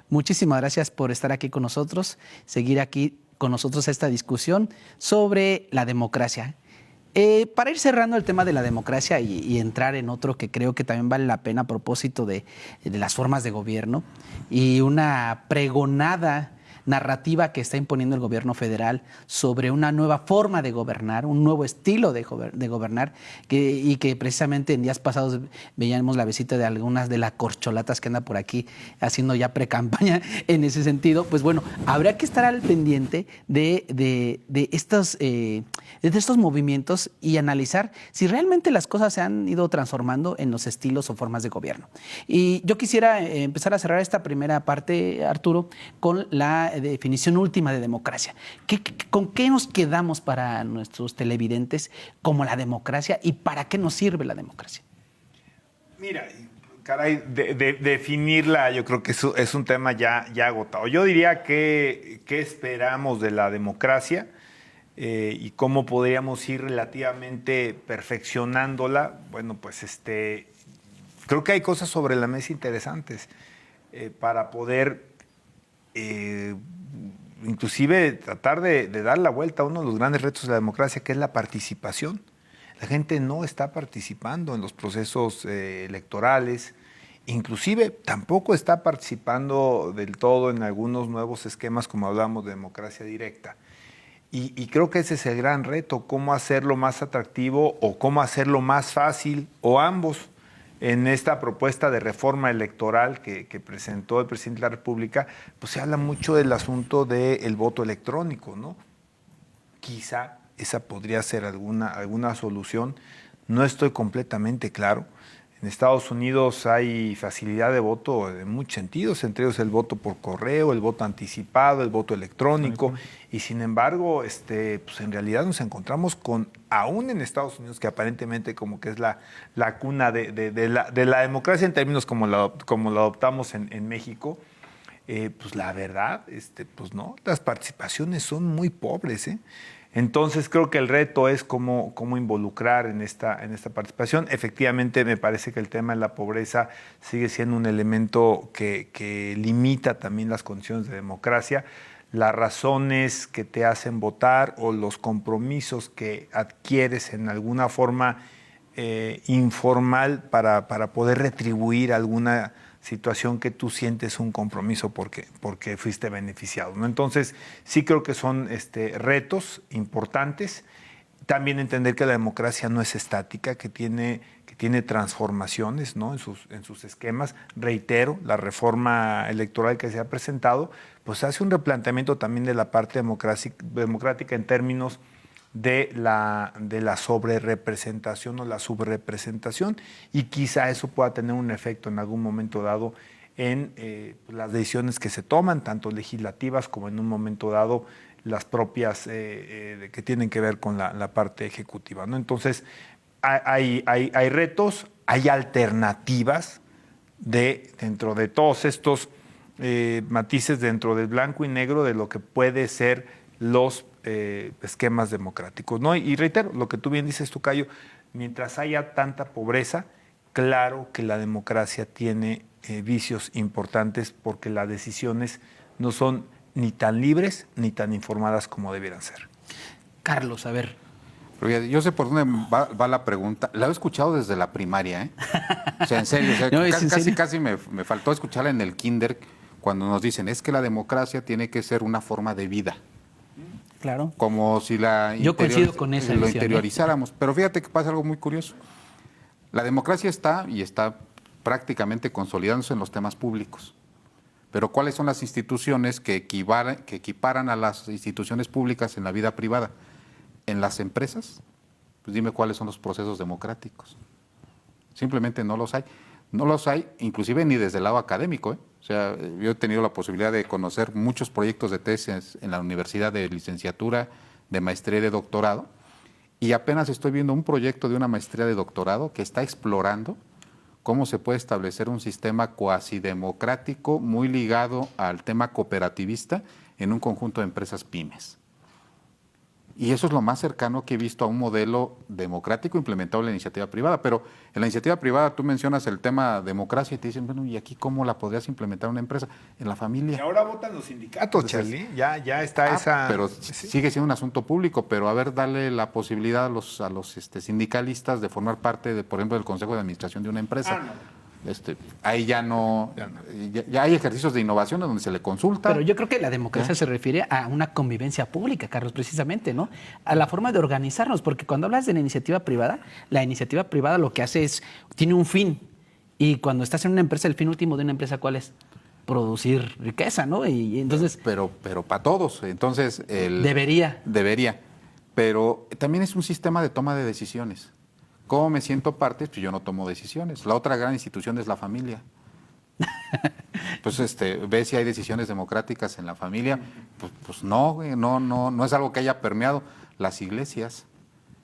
Muchísimas gracias por estar aquí con nosotros, seguir aquí con nosotros esta discusión sobre la democracia. Para ir cerrando el tema de la democracia y entrar en otro que creo que también vale la pena a propósito de las formas de gobierno y una pregonada narrativa que está imponiendo el gobierno federal sobre una nueva forma de gobernar, un nuevo estilo de gobernar, y que precisamente en días pasados veíamos la visita de algunas de las corcholatas que andan por aquí haciendo ya pre-campaña en ese sentido. Pues bueno, habría que estar al pendiente de estos movimientos y analizar si realmente las cosas se han ido transformando en los estilos o formas de gobierno. Y yo quisiera empezar a cerrar esta primera parte, Arturo, con la definición última de democracia. ¿Con qué nos quedamos para nuestros televidentes como la democracia y para qué nos sirve la democracia? Mira, caray, definirla yo creo que es un tema ya agotado. Yo diría que qué esperamos de la democracia y cómo podríamos ir relativamente perfeccionándola. Bueno, pues creo que hay cosas sobre la mesa interesantes para poder inclusive tratar de dar la vuelta a uno de los grandes retos de la democracia, que es la participación. La gente no está participando en los procesos electorales, inclusive tampoco está participando del todo en algunos nuevos esquemas, como hablamos de democracia directa. Y creo que ese es el gran reto, cómo hacerlo más atractivo o cómo hacerlo más fácil, o ambos, en esta propuesta de reforma electoral que presentó el presidente de la República. Pues se habla mucho del asunto del voto electrónico, ¿no? Quizá esa podría ser alguna solución. No estoy completamente claro. En Estados Unidos hay facilidad de voto en muchos sentidos, entre ellos el voto por correo, el voto anticipado, el voto electrónico, y sin embargo, pues en realidad nos encontramos con, aún en Estados Unidos, que aparentemente como que es la cuna de la democracia en términos como la adoptamos en México, pues la verdad, pues no, las participaciones son muy pobres, ¿eh? Entonces creo que el reto es cómo involucrar en esta participación. Efectivamente, me parece que el tema de la pobreza sigue siendo un elemento que limita también las condiciones de democracia. Las razones que te hacen votar o los compromisos que adquieres en alguna forma informal para poder retribuir alguna situación que tú sientes un compromiso porque fuiste beneficiado, ¿no? Entonces, sí creo que son retos importantes. También entender que la democracia no es estática, que tiene transformaciones, ¿no? en sus esquemas. Reitero, la reforma electoral que se ha presentado, pues hace un replanteamiento también de la parte democrática en términos de la sobrerepresentación o la subrepresentación, y quizá eso pueda tener un efecto en algún momento dado en las decisiones que se toman, tanto legislativas como en un momento dado las propias que tienen que ver con la parte ejecutiva, ¿no? Entonces, hay retos, hay alternativas dentro de todos estos matices, dentro del blanco y negro de lo que puede ser los esquemas democráticos, ¿no? Y reitero, lo que tú bien dices, Tocayo, mientras haya tanta pobreza, claro que la democracia tiene vicios importantes, porque las decisiones no son ni tan libres ni tan informadas como debieran ser. Carlos, a ver. Pero yo sé por dónde va la pregunta. La he escuchado desde la primaria, ¿eh? O sea, en serio. O sea, no, ¿en serio? Casi me faltó escucharla en el kinder, cuando nos dicen, es que la democracia tiene que ser una forma de vida. Claro. Como si Yo coincido con esa lo visión, interiorizáramos. Pero fíjate que pasa algo muy curioso. La democracia está prácticamente consolidándose en los temas públicos. Pero ¿cuáles son las instituciones que equiparan a las instituciones públicas en la vida privada? En las empresas, pues dime cuáles son los procesos democráticos. Simplemente no los hay. No los hay, inclusive ni desde el lado académico, ¿eh? O sea, yo he tenido la posibilidad de conocer muchos proyectos de tesis en la universidad, de licenciatura, de maestría y de doctorado, y apenas estoy viendo un proyecto de una maestría de doctorado que está explorando cómo se puede establecer un sistema cuasi democrático muy ligado al tema cooperativista en un conjunto de empresas pymes. Y eso es lo más cercano que he visto a un modelo democrático implementado en la iniciativa privada. Pero en la iniciativa privada tú mencionas el tema democracia y te dicen, bueno, ¿y aquí cómo la podrías implementar una empresa? En la familia. Y ahora votan los sindicatos, Charlie. Ya está esa... Pero sí. Sigue siendo un asunto público, pero a ver, darle la posibilidad a los sindicalistas de formar parte, por ejemplo, del Consejo de Administración de una empresa. Ahí ya no, ya hay ejercicios de innovación en donde se le consulta. Pero yo creo que la democracia se refiere a una convivencia pública, Carlos, precisamente, ¿no? A la forma de organizarnos, porque cuando hablas de la iniciativa privada lo que hace es, tiene un fin. Y cuando estás en una empresa, el fin último de una empresa, ¿cuál es? Producir riqueza, ¿no? Y entonces... Pero para todos. Entonces... Debería. Pero también es un sistema de toma de decisiones. ¿Cómo me siento parte? Pues yo no tomo decisiones. La otra gran institución es la familia. Pues ve si hay decisiones democráticas en la familia. Pues no, güey, no es algo que haya permeado. Las iglesias,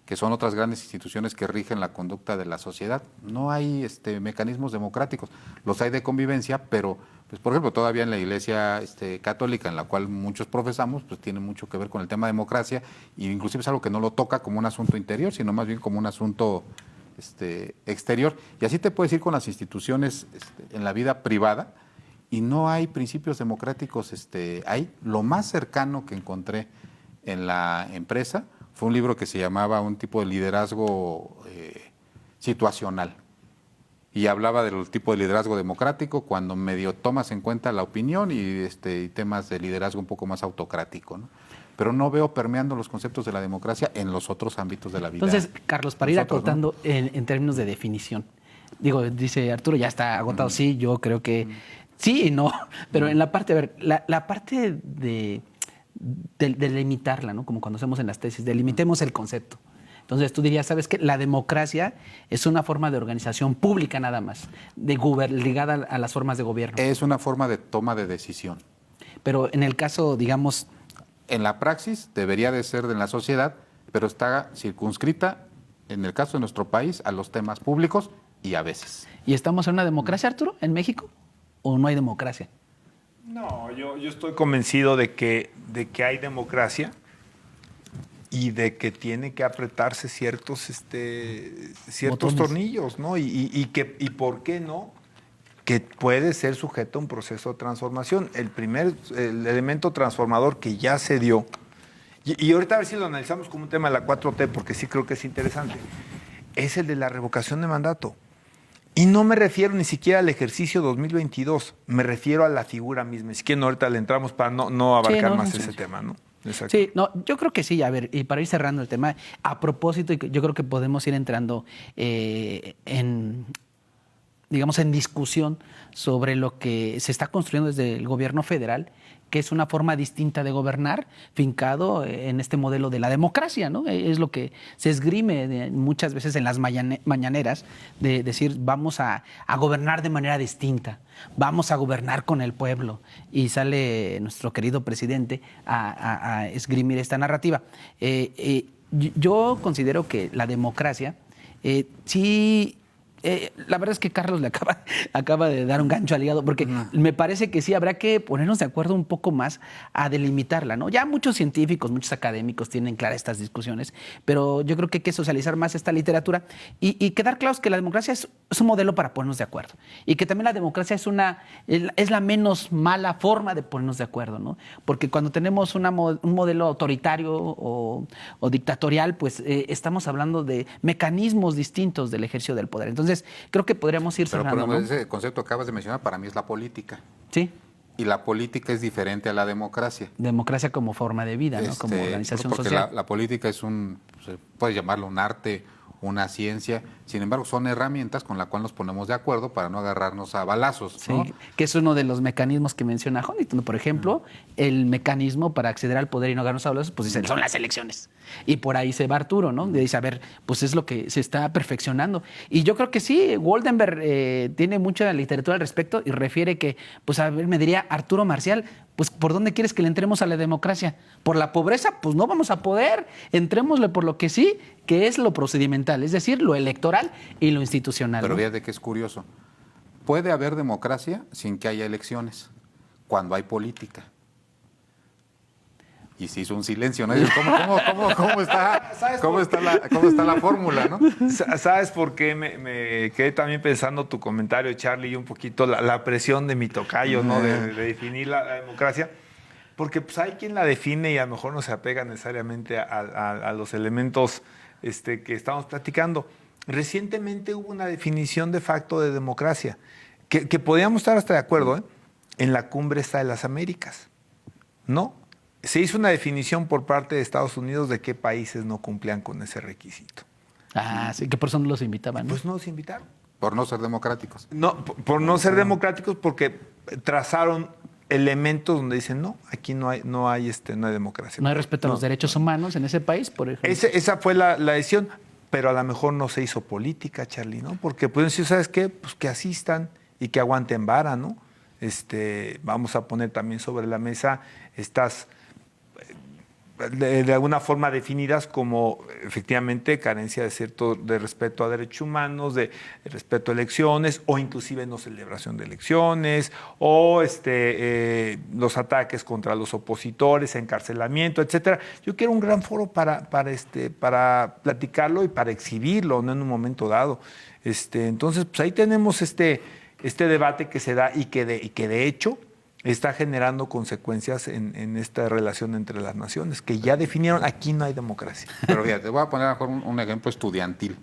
que son otras grandes instituciones que rigen la conducta de la sociedad, no hay mecanismos democráticos. Los hay de convivencia, pero, pues, por ejemplo, todavía en la iglesia católica, en la cual muchos profesamos, pues tiene mucho que ver con el tema de democracia, e inclusive es algo que no lo toca como un asunto interior, sino más bien como un asunto exterior. Y así te puedes ir con las instituciones en la vida privada, y no hay principios democráticos. Hay lo más cercano que encontré en la empresa fue un libro que se llamaba Un tipo de liderazgo situacional, y hablaba del tipo de liderazgo democrático cuando medio tomas en cuenta la opinión y temas de liderazgo un poco más autocrático, ¿no? Pero no veo permeando los conceptos de la democracia en los otros ámbitos de la vida. Entonces, Carlos, para ir acotando, ¿no? en términos de definición, dice Arturo, ya está agotado. Sí, yo creo que sí y no, pero en la parte, a ver, la parte de delimitarla, ¿no? Como cuando hacemos en las tesis, delimitemos el concepto. Entonces tú dirías, ¿sabes qué? La democracia es una forma de organización pública nada más, ligada a las formas de gobierno. Es una forma de toma de decisión. Pero en el caso, digamos... En la praxis debería de ser de la sociedad, pero está circunscrita, en el caso de nuestro país, a los temas públicos y a veces. ¿Y estamos en una democracia, Arturo, en México? ¿O no hay democracia? No, yo estoy convencido de que hay democracia y de que tiene que apretarse ciertos tornillos, ¿no? Y por qué no, que puede ser sujeto a un proceso de transformación. El elemento transformador que ya se dio, y ahorita a ver si lo analizamos como un tema de la 4T, porque sí creo que es interesante, es el de la revocación de mandato. Y no me refiero ni siquiera al ejercicio 2022, me refiero a la figura misma. Si quieren, ahorita le entramos para no abarcar más ese tema, ¿no? Exacto. Sí, no, yo creo que sí. A ver, y para ir cerrando el tema, a propósito, yo creo que podemos ir entrando en discusión sobre lo que se está construyendo desde el gobierno federal, que es una forma distinta de gobernar, fincado en este modelo de la democracia, ¿no? Es lo que se esgrime muchas veces en las mañaneras, de decir, vamos a gobernar de manera distinta, vamos a gobernar con el pueblo. Y sale nuestro querido presidente a esgrimir esta narrativa. Yo considero que la democracia sí... la verdad es que Carlos le acaba de dar un gancho al hígado, porque me parece que sí habrá que ponernos de acuerdo un poco más a delimitarla, ¿no? Ya muchos científicos, muchos académicos tienen claras estas discusiones, pero yo creo que hay que socializar más esta literatura y quedar claros que la democracia es un modelo para ponernos de acuerdo, y que también la democracia es la menos mala forma de ponernos de acuerdo, ¿no? Porque cuando tenemos un modelo autoritario o dictatorial, pues estamos hablando de mecanismos distintos del ejercicio del poder. Entonces, creo que podríamos ir cerrando, pero ¿no? Ese concepto que acabas de mencionar para mí es la política. Sí. Y la política es diferente a la democracia. Democracia como forma de vida, ¿no? Como organización porque social. La política es puedes llamarlo un arte, una ciencia, sin embargo son herramientas con las cuales nos ponemos de acuerdo para no agarrarnos a balazos, ¿no? Sí, que es uno de los mecanismos que menciona Huntington. Por ejemplo, el mecanismo para acceder al poder y no agarrarnos a balazos, pues dice, son las elecciones. Y por ahí se va Arturo, ¿no? Dice, a ver, pues es lo que se está perfeccionando. Y yo creo que sí, Goldenberg tiene mucha literatura al respecto y refiere que, pues a ver, me diría Arturo Marcial, pues ¿por dónde quieres que le entremos a la democracia? ¿Por la pobreza? Pues no vamos a poder. Entrémosle por lo que sí, que es lo procedimental, es decir, lo electoral y lo institucional. Pero ¿no? fíjate que es curioso. Puede haber democracia sin que haya elecciones, cuando hay política. Y se hizo un silencio, ¿no? ¿Cómo está la fórmula, no? ¿Sabes por qué me quedé también pensando tu comentario, Charlie, y un poquito la presión de mi tocayo, ¿no? De definir la democracia? Porque pues hay quien la define y a lo mejor no se apega necesariamente a los elementos que estamos platicando. recientemente hubo una definición de facto de democracia, que podíamos estar hasta de acuerdo, ¿eh? En la Cumbre está de las Américas, ¿no? Se hizo una definición por parte de Estados Unidos de qué países no cumplían con ese requisito. Ah, sí, que por eso no los invitaban, ¿no? Pues no los invitaron. Por no ser democráticos. No, por no ser democráticos, porque trazaron elementos donde dicen, no, aquí no hay democracia. No hay respeto a los derechos humanos en ese país, por ejemplo. Esa fue la decisión, pero a lo mejor no se hizo política, Charlie, ¿no? Porque pueden decir, ¿sabes qué? Pues que asistan y que aguanten vara, ¿no? Vamos a poner también sobre la mesa estas de alguna forma definidas como efectivamente carencia de respeto a derechos humanos, de respeto a elecciones, o inclusive no celebración de elecciones, o los ataques contra los opositores, encarcelamiento, etcétera. Yo quiero un gran foro para platicarlo y para exhibirlo, no en un momento dado. Entonces, pues ahí tenemos este debate que se da y que de hecho está generando consecuencias en esta relación entre las naciones, que ya definieron, aquí no hay democracia. Pero fíjate, voy a poner a lo mejor un ejemplo estudiantil.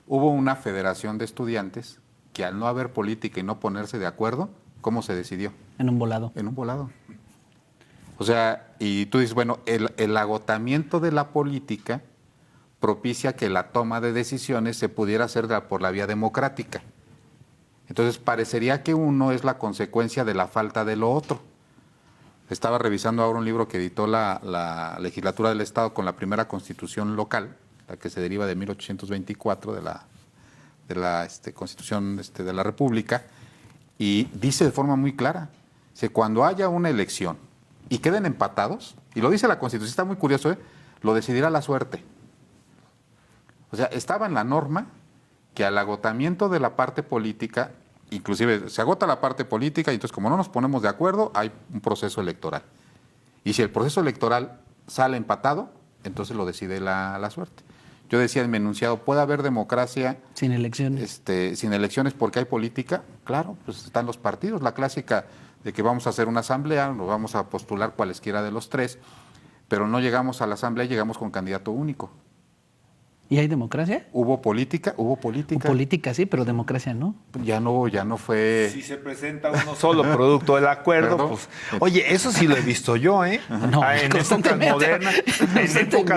Hubo una federación de estudiantes que al no haber política y no ponerse de acuerdo, ¿cómo se decidió? En un volado. En un volado. O sea, y tú dices, bueno, el agotamiento de la política propicia que la toma de decisiones se pudiera hacer por la vía democrática. Entonces, parecería que uno es la consecuencia de la falta de lo otro. Estaba revisando ahora un libro que editó la Legislatura del Estado con la primera constitución local, la que se deriva de 1824, de la Constitución de la República, y dice de forma muy clara, que cuando haya una elección y queden empatados, y lo dice la Constitución, está muy curioso, lo decidirá la suerte. O sea, estaba en la norma que al agotamiento de la parte política, inclusive se agota la parte política y entonces como no nos ponemos de acuerdo, hay un proceso electoral. Y si el proceso electoral sale empatado, entonces lo decide la suerte. Yo decía en mi enunciado, ¿puede haber democracia sin elecciones? Sin elecciones porque hay política? Claro, pues están los partidos, la clásica de que vamos a hacer una asamblea, nos vamos a postular cualesquiera de los tres, pero no llegamos a la asamblea, llegamos con candidato único. ¿Y hay democracia? Hubo política. Hubo política, sí, pero democracia no. Ya no fue. Si se presenta uno solo producto del acuerdo, ¿Perdón? Pues, oye, eso sí lo he visto yo, ¿eh? No, En épocas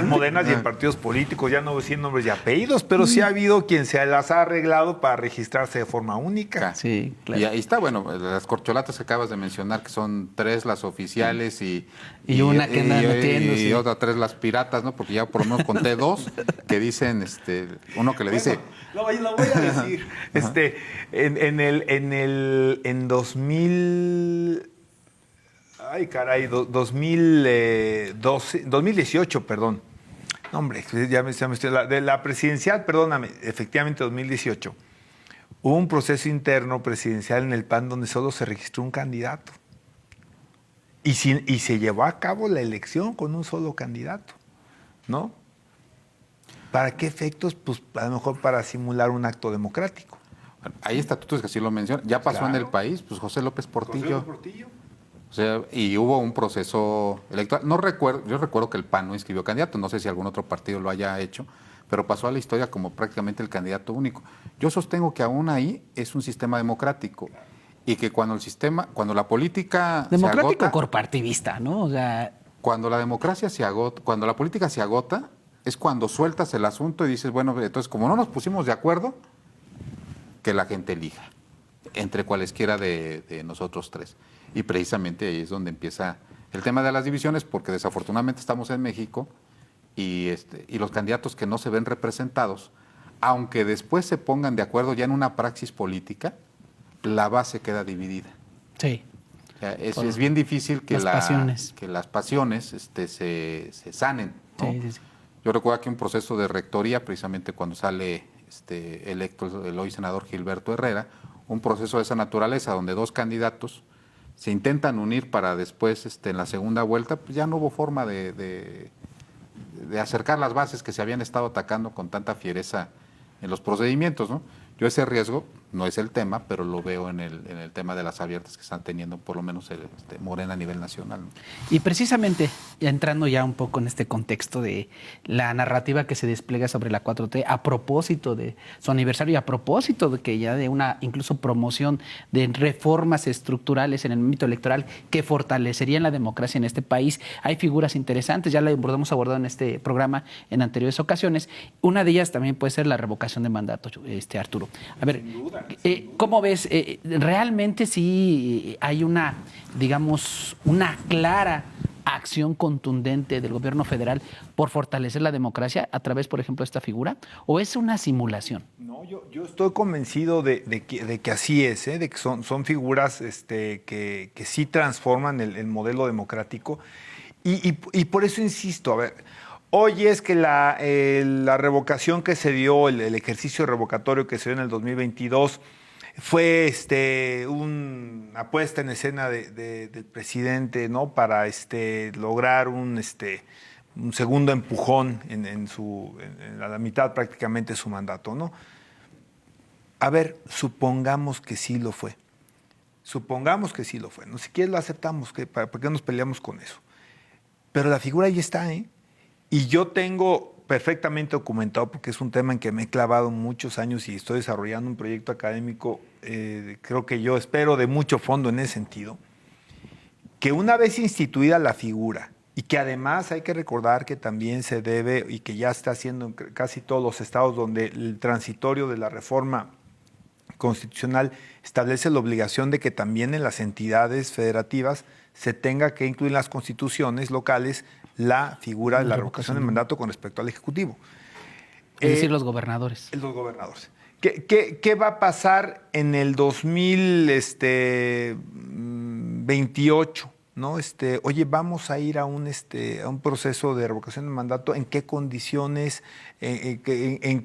modernas y en partidos políticos, ya no voy a decir nombres y apellidos, pero sí ha habido quien se las ha arreglado para registrarse de forma única. Sí, claro. Y ahí está, bueno, las corcholatas que acabas de mencionar, que son 3 las oficiales y una que andan metiendo, y sí. otra 3 las piratas, ¿no? Porque ya por lo menos conté 2 que dicen, uno que le dice... Lo voy a decir. En 2000... Ay, caray, 2018, perdón. No, hombre, ya me estoy... De la presidencial, perdóname, efectivamente 2018. Hubo un proceso interno presidencial en el PAN donde solo se registró un candidato. Y se llevó a cabo la elección con un solo candidato, ¿no? ¿Para qué efectos? Pues a lo mejor para simular un acto democrático. Hay estatutos que así lo mencionan. Ya pasó en el país, pues José López Portillo. O sea, y hubo un proceso electoral. Yo recuerdo que el PAN no inscribió candidato, no sé si algún otro partido lo haya hecho, pero pasó a la historia como prácticamente el candidato único. Yo sostengo que aún ahí es un sistema democrático y que cuando la política democrático se agota, corporativista, ¿no? O sea, cuando la democracia se agota, cuando la política se agota, es cuando sueltas el asunto y dices, bueno, entonces como no nos pusimos de acuerdo, que la gente elija, entre cualesquiera de nosotros 3. Y precisamente ahí es donde empieza el tema de las divisiones, porque desafortunadamente estamos en México y los candidatos que no se ven representados, aunque después se pongan de acuerdo ya en una praxis política, la base queda dividida. sí. O sea, es bien difícil que las pasiones se sanen, ¿no? Sí. Yo recuerdo aquí un proceso de rectoría, precisamente cuando sale electo el hoy senador Gilberto Herrera, un proceso de esa naturaleza, donde 2 candidatos se intentan unir para después, en la segunda vuelta, pues ya no hubo forma de acercar las bases que se habían estado atacando con tanta fiereza en los procedimientos, ¿no? Yo ese riesgo No es el tema, pero lo veo en el tema de las abiertas que están teniendo por lo menos Morena a nivel nacional, ¿no? Y precisamente, entrando ya un poco en este contexto de la narrativa que se despliega sobre la 4T, a propósito de su aniversario y a propósito de que ya de una incluso promoción de reformas estructurales en el ámbito electoral que fortalecerían la democracia en este país, hay figuras interesantes, ya la hemos abordado en este programa en anteriores ocasiones. Una de ellas también puede ser la revocación de mandato, Arturo. A ver, ¿cómo ves? ¿Realmente sí hay una, digamos, una clara acción contundente del gobierno federal por fortalecer la democracia a través, por ejemplo, de esta figura? ¿O es una simulación? No, yo estoy convencido de que así es, de que son figuras que sí transforman el modelo democrático. Y por eso insisto, a ver, hoy es que la revocación que se dio, el ejercicio revocatorio que se dio en el 2022, fue una puesta en escena del presidente, ¿no? Para lograr un segundo empujón en la mitad prácticamente de su mandato, ¿no? A ver, supongamos que sí lo fue. Supongamos que sí lo fue. No siquiera lo aceptamos, ¿para qué nos peleamos con eso? Pero la figura ahí está, ¿eh? Y yo tengo perfectamente documentado, porque es un tema en que me he clavado muchos años y estoy desarrollando un proyecto académico, creo que yo espero de mucho fondo en ese sentido, que una vez instituida la figura, y que además hay que recordar que también se debe, y que ya está haciendo en casi todos los estados donde el transitorio de la reforma constitucional establece la obligación de que también en las entidades federativas se tenga que incluir en las constituciones locales la figura de la revocación del mandato con respecto al Ejecutivo. Es decir, los gobernadores. Los gobernadores. ¿Qué va a pasar en el 2028? ¿No? Oye, vamos a ir a un proceso de revocación del mandato. ¿En qué condiciones? ¿En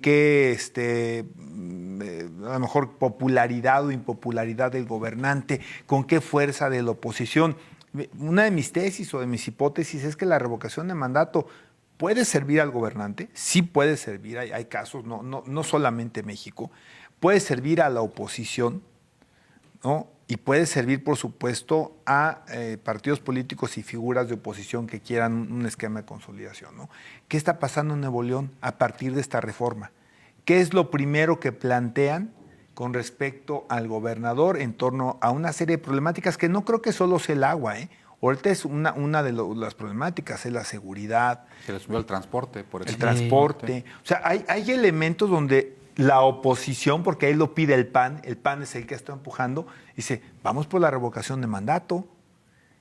qué a lo mejor popularidad o impopularidad del gobernante? ¿Con qué fuerza de la oposición? Una de mis tesis o de mis hipótesis es que la revocación de mandato puede servir al gobernante, sí puede servir, hay casos, no solamente México, puede servir a la oposición, ¿no? Y puede servir, por supuesto, a partidos políticos y figuras de oposición que quieran un esquema de consolidación, ¿no? ¿Qué está pasando en Nuevo León a partir de esta reforma? ¿Qué es lo primero que plantean con respecto al gobernador en torno a una serie de problemáticas que no creo que solo sea el agua, ¿eh? Ahorita es una de las problemáticas, es la seguridad. Se le subió el transporte, por ejemplo. El transporte. O sea, hay elementos donde la oposición, porque ahí lo pide el PAN es el que está empujando, dice, vamos por la revocación de mandato.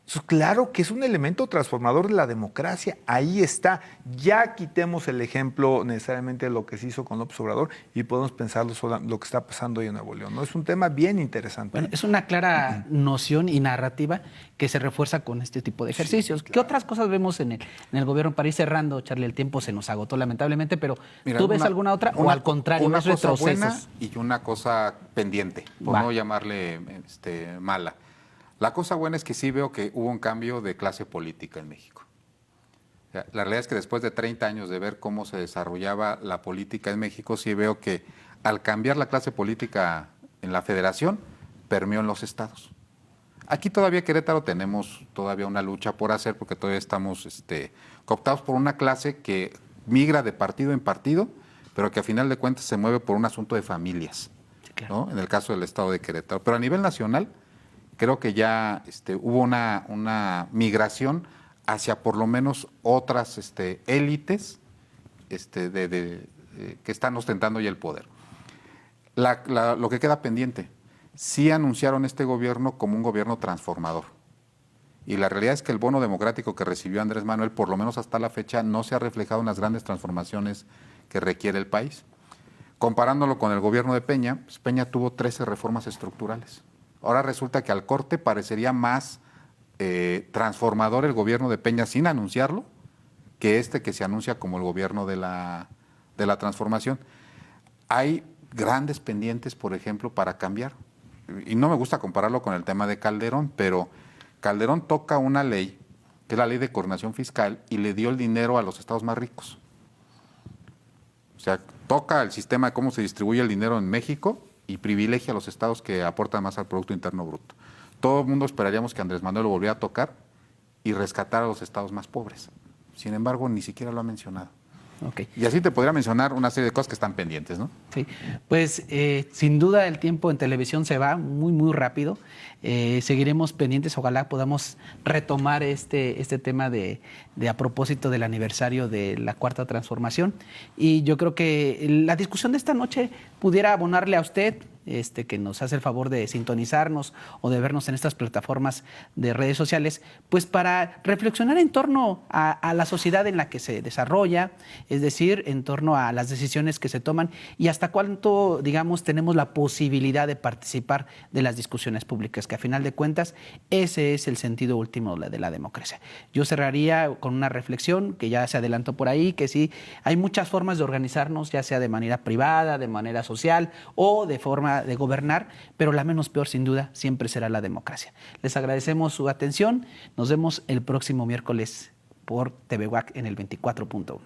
Eso, claro que es un elemento transformador de la democracia, ahí está. Ya quitemos el ejemplo necesariamente de lo que se hizo con López Obrador y podemos pensar lo que está pasando hoy en Nuevo León, ¿no? Es un tema bien interesante. Bueno, es una clara noción y narrativa que se refuerza con este tipo de ejercicios. Sí, claro. ¿Qué otras cosas vemos en el gobierno? Para ir cerrando, Charlie, el tiempo se nos agotó lamentablemente, pero mira, ¿tú ves alguna otra o al contrario, una ves retrocesos? Buena y una cosa pendiente, por no llamarle mala. La cosa buena es que sí veo que hubo un cambio de clase política en México. O sea, la realidad es que después de 30 años de ver cómo se desarrollaba la política en México, sí veo que al cambiar la clase política en la federación, permeó en los estados. Aquí todavía Querétaro tenemos todavía una lucha por hacer porque todavía estamos cooptados por una clase que migra de partido en partido, pero que a final de cuentas se mueve por un asunto de familias, sí, claro, ¿no? En el caso del estado de Querétaro. Pero a nivel nacional, creo que ya hubo una migración hacia por lo menos otras élites que están ostentando ya el poder. Lo que queda pendiente, sí anunciaron este gobierno como un gobierno transformador. Y la realidad es que el bono democrático que recibió Andrés Manuel, por lo menos hasta la fecha, no se ha reflejado en las grandes transformaciones que requiere el país. Comparándolo con el gobierno de Peña, pues Peña tuvo 13 reformas estructurales. Ahora resulta que al corte parecería más transformador el gobierno de Peña sin anunciarlo que que se anuncia como el gobierno de la transformación. Hay grandes pendientes, por ejemplo, para cambiar. Y no me gusta compararlo con el tema de Calderón, pero Calderón toca una ley, que es la ley de coordinación fiscal, y le dio el dinero a los estados más ricos. O sea, toca el sistema de cómo se distribuye el dinero en México y privilegia a los estados que aportan más al Producto Interno Bruto. Todo el mundo esperaríamos que Andrés Manuel lo volviera a tocar y rescatar a los estados más pobres. Sin embargo, ni siquiera lo ha mencionado. Okay. Y así te podría mencionar una serie de cosas que están pendientes, ¿no? Sí, pues sin duda el tiempo en televisión se va muy, muy rápido. Seguiremos pendientes, ojalá podamos retomar este tema de a propósito del aniversario de la Cuarta Transformación. Y yo creo que la discusión de esta noche pudiera abonarle a usted, que nos hace el favor de sintonizarnos o de vernos en estas plataformas de redes sociales, pues para reflexionar en torno a la sociedad en la que se desarrolla, es decir, en torno a las decisiones que se toman y hasta cuánto, digamos, tenemos la posibilidad de participar de las discusiones públicas, que a final de cuentas ese es el sentido último de la democracia. Yo cerraría con una reflexión que ya se adelantó por ahí, que sí, hay muchas formas de organizarnos, ya sea de manera privada, de manera social o de forma de gobernar, pero la menos peor sin duda siempre será la democracia. Les agradecemos su atención, nos vemos el próximo miércoles por TVWAC en el 24.1.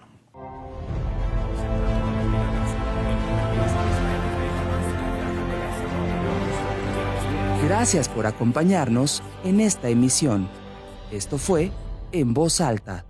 Gracias por acompañarnos en esta emisión. Esto fue En Voz Alta